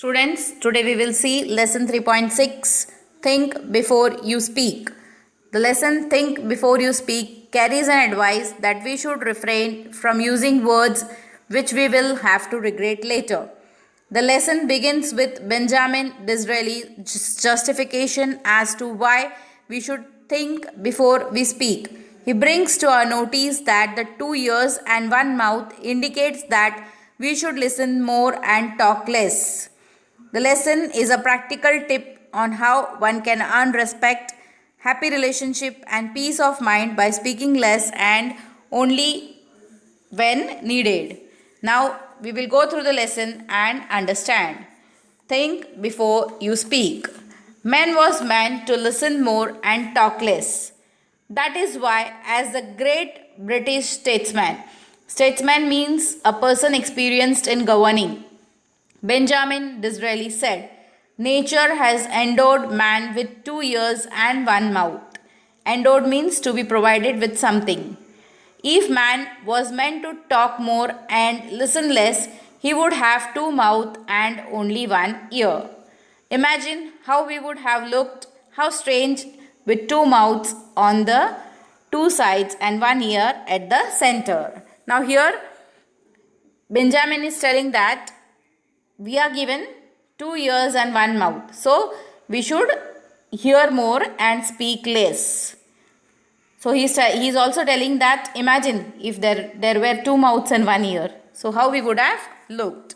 Students, today we will see lesson 3.6 Think Before You Speak. The lesson Think Before You Speak carries an advice that we should refrain from using words which we will have to regret later. The lesson begins with Benjamin Disraeli's justification as to why we should think before we speak. He brings to our notice that the 2 ears and one mouth indicates that we should listen more and talk less. The lesson is a practical tip on how one can earn respect, happy relationship, and peace of mind by speaking less and only when needed. Now we will go through the lesson and understand. Think before you speak. Man was meant to listen more and talk less. That is why, as the great British statesman means a person experienced in governing. Benjamin Disraeli said, Nature has endowed man with 2 ears and one mouth. Endowed means to be provided with something. If man was meant to talk more and listen less, he would have two mouths and only one ear. Imagine how we would have looked, how strange, with two mouths on the two sides and one ear at the center. Now, here Benjamin is telling that we are given 2 ears and one mouth. So, we should hear more and speak less. So, he's also telling that imagine if there were two mouths and one ear. So, how we would have looked.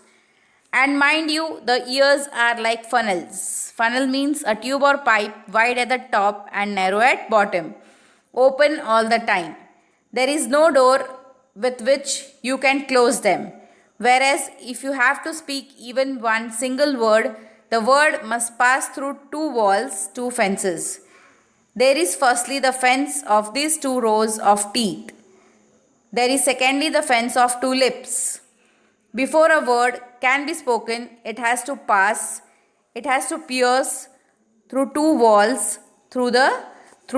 And mind you, the ears are like funnels. Funnel means a tube or pipe wide at the top and narrow at bottom. Open all the time. There is no door with which you can close them. Whereas if you have to speak even one single word, the word must pass through two walls, two fences. There is firstly the fence of these two rows of teeth. There is secondly the fence of two lips. Before a word can be spoken, it has to pierce through two walls, through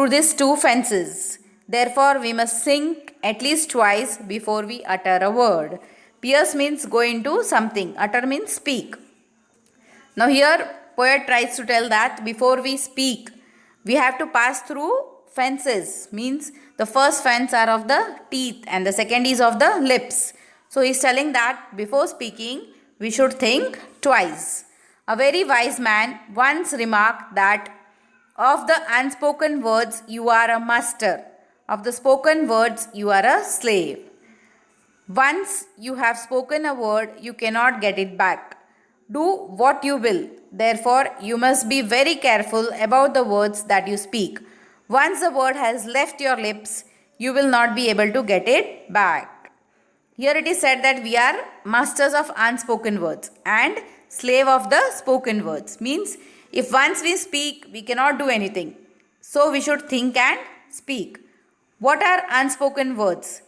these two fences. Therefore, we must think at least twice before we utter a word. Pierce means go into something. Utter means speak. Now here poet tries to tell that before we speak, we have to pass through fences. Means the first fence are of the teeth and the second is of the lips. So he is telling that before speaking, we should think twice. A very wise man once remarked that of the unspoken words you are a master. Of the spoken words you are a slave. Once you have spoken a word, you cannot get it back. Do what you will. Therefore, you must be very careful about the words that you speak. Once the word has left your lips, you will not be able to get it back. Here it is said that we are masters of unspoken words and slave of the spoken words. Means if once we speak, we cannot do anything. So we should think and speak. What are unspoken words?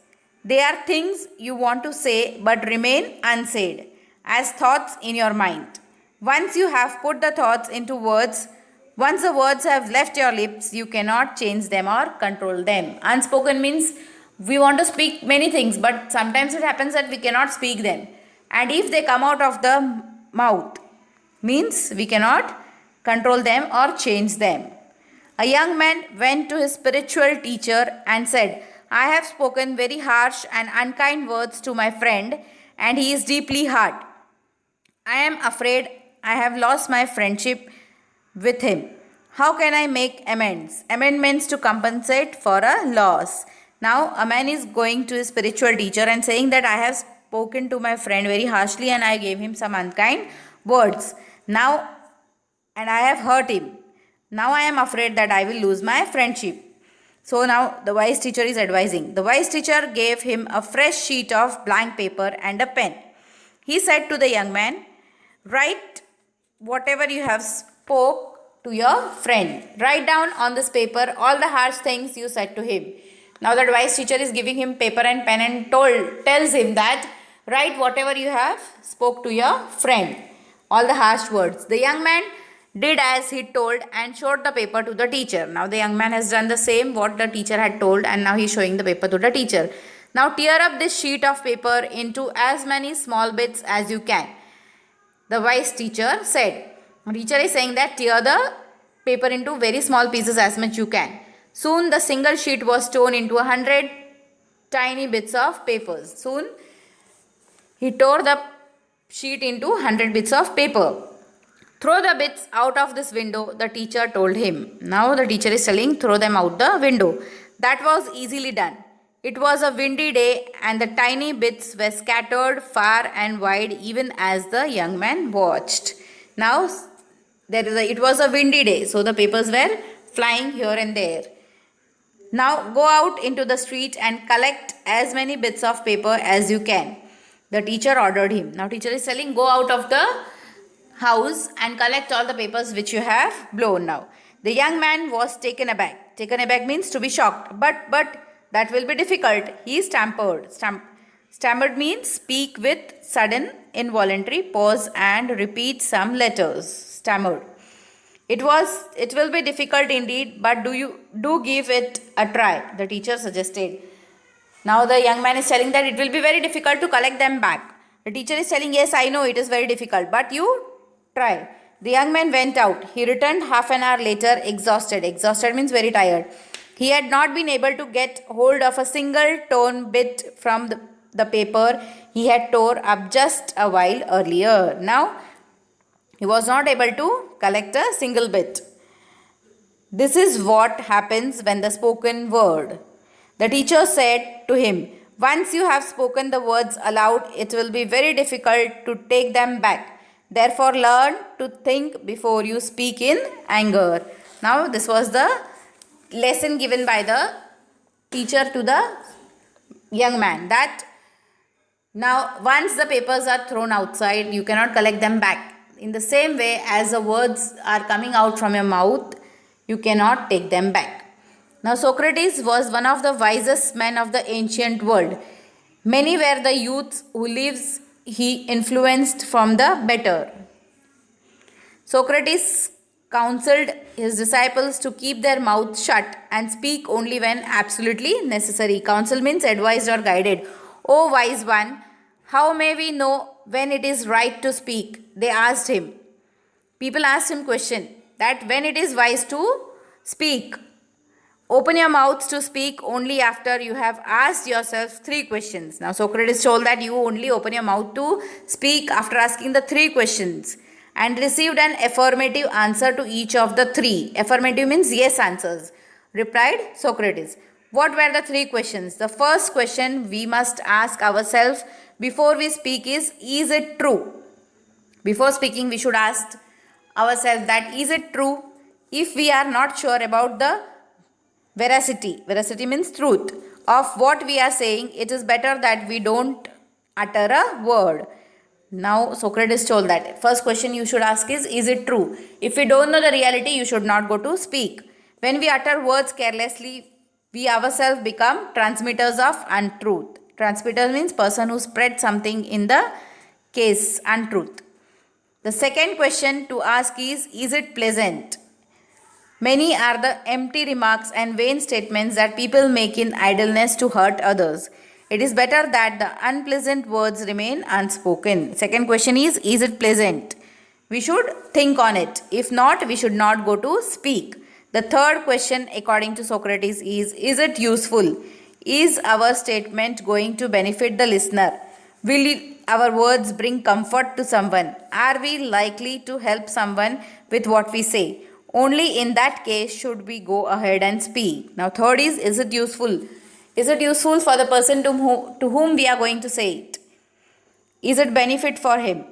They are things you want to say but remain unsaid, as thoughts in your mind. Once you have put the thoughts into words, once the words have left your lips, you cannot change them or control them. Unspoken means we want to speak many things, but sometimes it happens that we cannot speak them. And if they come out of the mouth, means we cannot control them or change them. A young man went to his spiritual teacher and said, I have spoken very harsh and unkind words to my friend, and he is deeply hurt. I am afraid I have lost my friendship with him. How can I make amends? Amendments to compensate for a loss. Now, a man is going to his spiritual teacher and saying that I have spoken to my friend very harshly and I gave him some unkind words. Now, and I have hurt him. Now I am afraid that I will lose my friendship. So now the wise teacher is advising. The wise teacher gave him a fresh sheet of blank paper and a pen. He said to the young man, write whatever you have spoke to your friend. Write down on this paper all the harsh things you said to him. Now the wise teacher is giving him paper and pen and tells him that write whatever you have spoke to your friend. All the harsh words. The young man did as he told and showed the paper to the teacher. Now the young man has done the same what the teacher had told and now he is showing the paper to the teacher. Now tear up this sheet of paper into as many small bits as you can. The wise teacher said. Teacher is saying that tear the paper into very small pieces as much you can. Soon the single sheet was torn into 100 tiny bits of papers. Soon he tore the sheet into 100 bits of paper. Throw the bits out of this window, the teacher told him. Now the teacher is telling, throw them out the window. That was easily done. It was a windy day and the tiny bits were scattered far and wide even as the young man watched. Now it was a windy day, so the papers were flying here and there. Now go out into the street and collect as many bits of paper as you can. The teacher ordered him. Now teacher is telling, go out of the house and collect all the papers which you have blown now. The young man was taken aback. Taken aback means to be shocked. But that will be difficult. He stammered. Stammered means speak with sudden involuntary pause and repeat some letters. Stammered. It will be difficult indeed, but do give it a try, the teacher suggested. Now the young man is telling that it will be very difficult to collect them back. The teacher is telling, yes, I know it is very difficult, but you try. The young man went out. He returned half an hour later exhausted. Exhausted means very tired. He had not been able to get hold of a single torn bit from the paper he had tore up just a while earlier. Now he was not able to collect a single bit. This is what happens when the spoken word. The teacher said to him, once you have spoken the words aloud, it will be very difficult to take them back. Therefore, learn to think before you speak in anger. Now, this was the lesson given by the teacher to the young man, that now once the papers are thrown outside, you cannot collect them back. In the same way as the words are coming out from your mouth, you cannot take them back. Now Socrates was one of the wisest men of the ancient world. Many were the youths who lives he influenced from the better. Socrates counseled his disciples to keep their mouths shut and speak only when absolutely necessary. Counsel means advised or guided. O wise one, how may we know when it is right to speak? They asked him. People asked him question that when it is wise to speak. Open your mouths to speak only after you have asked yourself 3 questions. Now Socrates told that you only open your mouth to speak after asking the 3 questions and received an affirmative answer to each of the 3. Affirmative means yes answers. Replied Socrates. What were the 3 questions? The first question we must ask ourselves before we speak is it true? Before speaking, we should ask ourselves that is it true? If we are not sure about the veracity means truth, of what we are saying, it is better that we don't utter a word. Now Socrates told that first question you should ask is it true? If we don't know the reality, you should not go to speak. When we utter words carelessly, we ourselves become transmitters of untruth. Transmitter means person who spread something, in the case untruth. The second question to ask is it pleasant? Many are the empty remarks and vain statements that people make in idleness to hurt others. It is better that the unpleasant words remain unspoken. Second question is it pleasant? We should think on it. If not, we should not go to speak. The third question, according to Socrates, is it useful? Is our statement going to benefit the listener? Will our words bring comfort to someone? Are we likely to help someone with what we say? Only in that case should we go ahead and speak. Now third is it useful? Is it useful for the person to whom we are going to say it? Is it benefit for him?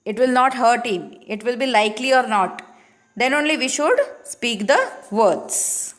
It will not hurt him. It will be likely or not. Then only we should speak the words.